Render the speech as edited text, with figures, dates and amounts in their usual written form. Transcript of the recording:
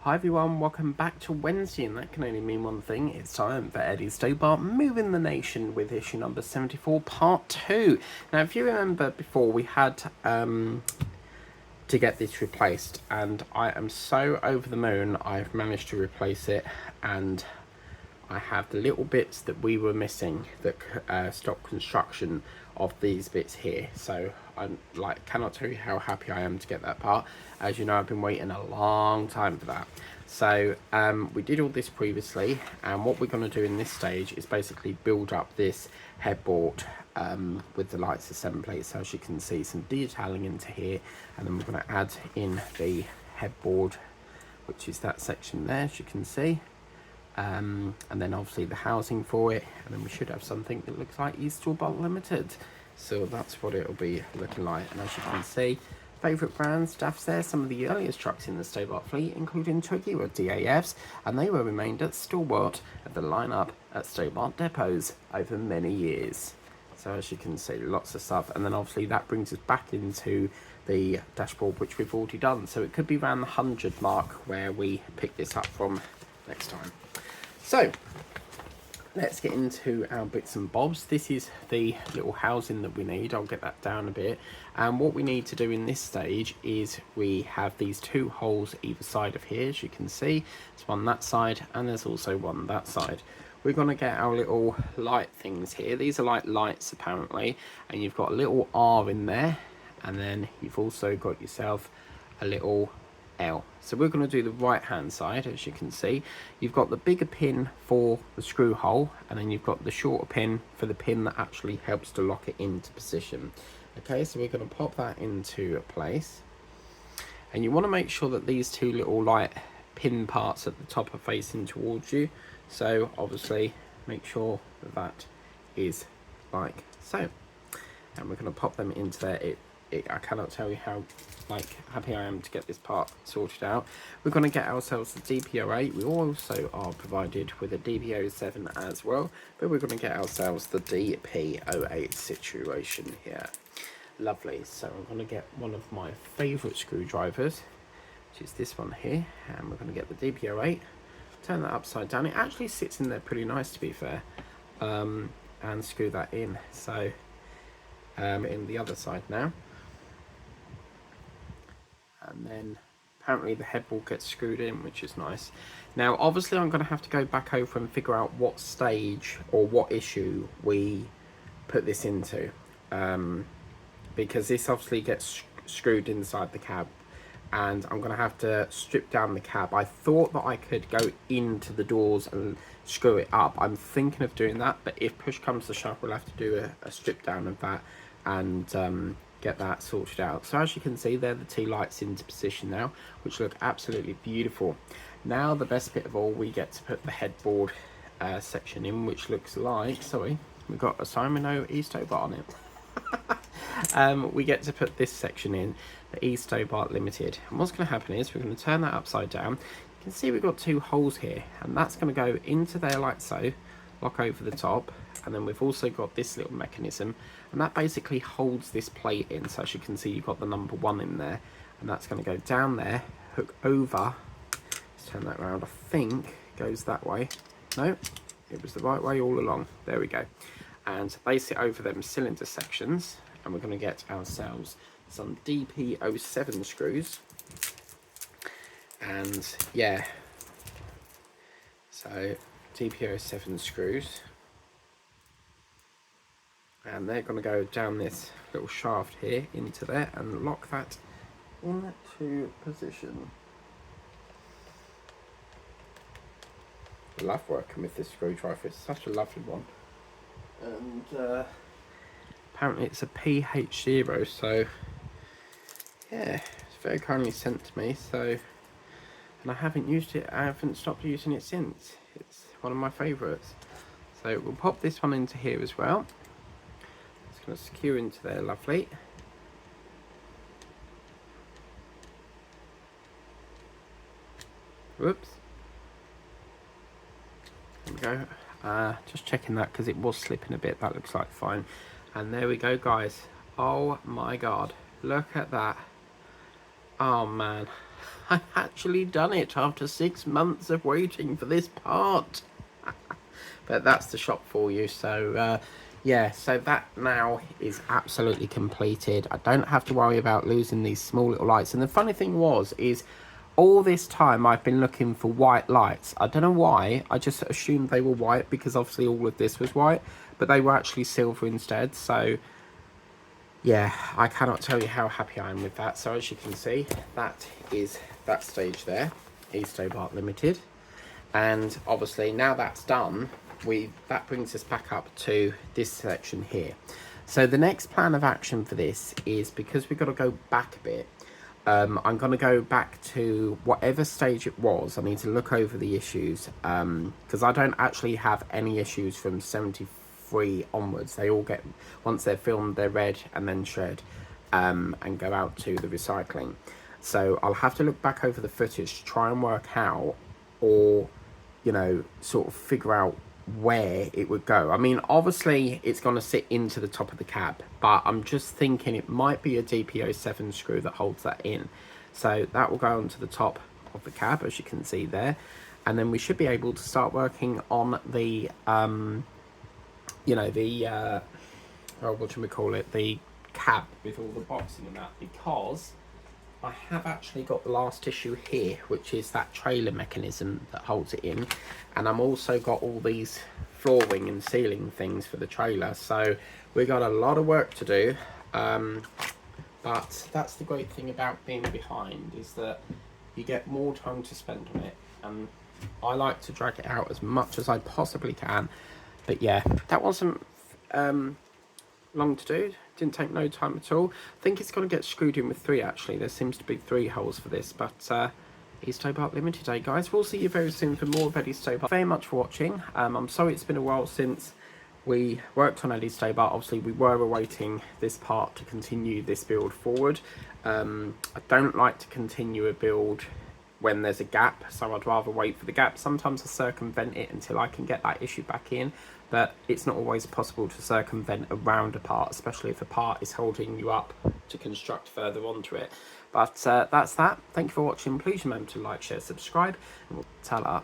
Hi everyone, welcome back to Wednesday, and that can only mean one thing. It's time for Eddie Stobart moving the nation with issue number 74, part 2. Now, if you remember before, we had to get this replaced, and I am so over the moon I've managed to replace it, and I have the little bits that we were missing that stop construction of these bits here. So I cannot tell you how happy I am to get that part. As you know, I've been waiting a long time for that. So we did all this previously, and what we're going to do in this stage is basically build up this headboard with the lights assembly. So as you can see, some detailing into here, and then we're going to add in the headboard, which is that section there, as you can see. And then obviously the housing for it, and then we should have something that looks like Stobart Limited. So that's what it'll be looking like. And as you can see, favourite brands, stuff's there. Some of the earliest trucks in the Stobart fleet, including Twiggy, were DAFs, and they were remained at Stobart at the line-up at Stobart depots over many years. So as you can see, lots of stuff, and then obviously that brings us back into the dashboard, which we've already done. So it could be around the 100 mark where we pick this up from next time. So let's get into our bits and bobs. This is the little housing that we need. I'll get that down a bit. And what we need to do in this stage is we have these two holes either side of here, as you can see. There's one that side, and there's also one that side. We're going to get our little light things here. These are like lights apparently, and you've got a little R in there, and then you've also got yourself a little L. So we're going to do the right hand side. As you can see, you've got the bigger pin for the screw hole, and then you've got the shorter pin for the pin that actually helps to lock it into position. Okay, so we're going to pop that into place, and you want to make sure that these two little light pin parts at the top are facing towards you. So obviously make sure that that is like so, and we're going to pop them into there. I cannot tell you how happy I am to get this part sorted out. We're going to get ourselves the DPO8. We also are provided with a DPO7 as well, but we're going to get ourselves the DP08 situation here. Lovely. So I'm going to get one of my favourite screwdrivers, which is this one here, and we're going to get the DPO8, turn that upside down. It actually sits in there pretty nice, to be fair, and screw that in. So in the other side now, and then apparently the headboard gets screwed in, which is nice. Now obviously I'm going to have to go back over and figure out what stage or what issue we put this into, because this obviously gets screwed inside the cab, and I'm going to have to strip down the cab. I thought that I could go into the doors and screw it up. I'm thinking of doing that, but if push comes to shove, we'll have to do a strip down of that and get that sorted out. So as you can see, they're the two lights into position now, which look absolutely beautiful. Now the best bit of all, we get to put the headboard section in, which looks like, sorry, we've got a Simon O Stobart on it. We get to put this section in, the Stobart Limited, and what's going to happen is we're going to turn that upside down. You can see we've got two holes here, and that's going to go into there like so, lock over the top, and then we've also got this little mechanism, and that basically holds this plate in. So as you can see, you've got the number 1 in there, and that's going to go down there, hook over. Let's turn that around. I think it goes that way. No, it was the right way all along. There we go. And they sit over them cylinder sections, and we're going to get ourselves some DP07 screws. And yeah, so DP07 screws, and they're going to go down this little shaft here into there and lock that into position. I love working with this screwdriver, it's such a lovely one. And apparently it's a PH0, so yeah, it's very kindly sent to me. So, and I haven't used it, I haven't stopped using it since. It's one of my favourites. So we'll pop this one into here as well. It's going to secure into there, lovely. Whoops. There we go. Just checking that because it was slipping a bit. That looks like fine. And there we go, guys. Oh my god, look at that. Oh man, I've actually done it after 6 months of waiting for this part. But that's the shop for you. So yeah, so that now is absolutely completed. I don't have to worry about losing these small little lights. And the funny thing is all this time I've been looking for white lights. I don't know why, I just assumed they were white because obviously all of this was white, but they were actually silver instead. So yeah, I cannot tell you how happy I am with that. So as you can see, that is that stage there, Stobart Limited. And obviously now that's done, that brings us back up to this section here. So the next plan of action for this is, because we've got to go back a bit, I'm going to go back to whatever stage it was. I need to look over the issues, because I don't actually have any issues from 73 onwards. They all get, once they're filmed, they're read and then shred, and go out to the recycling. So I'll have to look back over the footage to try and work out, or you know, sort of figure out where it would go. I mean, obviously it's going to sit into the top of the cab, but I'm just thinking it might be a DP07 screw that holds that in. So that will go onto the top of the cab, as you can see there, and then we should be able to start working on the you know, the oh, what should we call it, the cab with all the boxing and that, because I have actually got the last issue here, which is that trailer mechanism that holds it in, and I'm also got all these flooring and ceiling things for the trailer. So we've got a lot of work to do, but that's the great thing about being behind, is that you get more time to spend on it, and I like to drag it out as much as I possibly can. But yeah, that wasn't long to do, didn't take no time at all. I think it's going to get screwed in with 3 actually. There seems to be 3 holes for this, but Stobart Limited, eh guys? We'll see you very soon for more of Eddie Stobart. Very much for watching. I'm sorry it's been a while since we worked on Eddie Stobart. Obviously we were awaiting this part to continue this build forward. I don't like to continue a build when there's a gap, so I'd rather wait for the gap. Sometimes I circumvent it until I can get that issue back in, but it's not always possible to circumvent around a part, especially if a part is holding you up to construct further onto it. But that's that. Thank you for watching. Please remember to like, share, subscribe, and we'll tell her.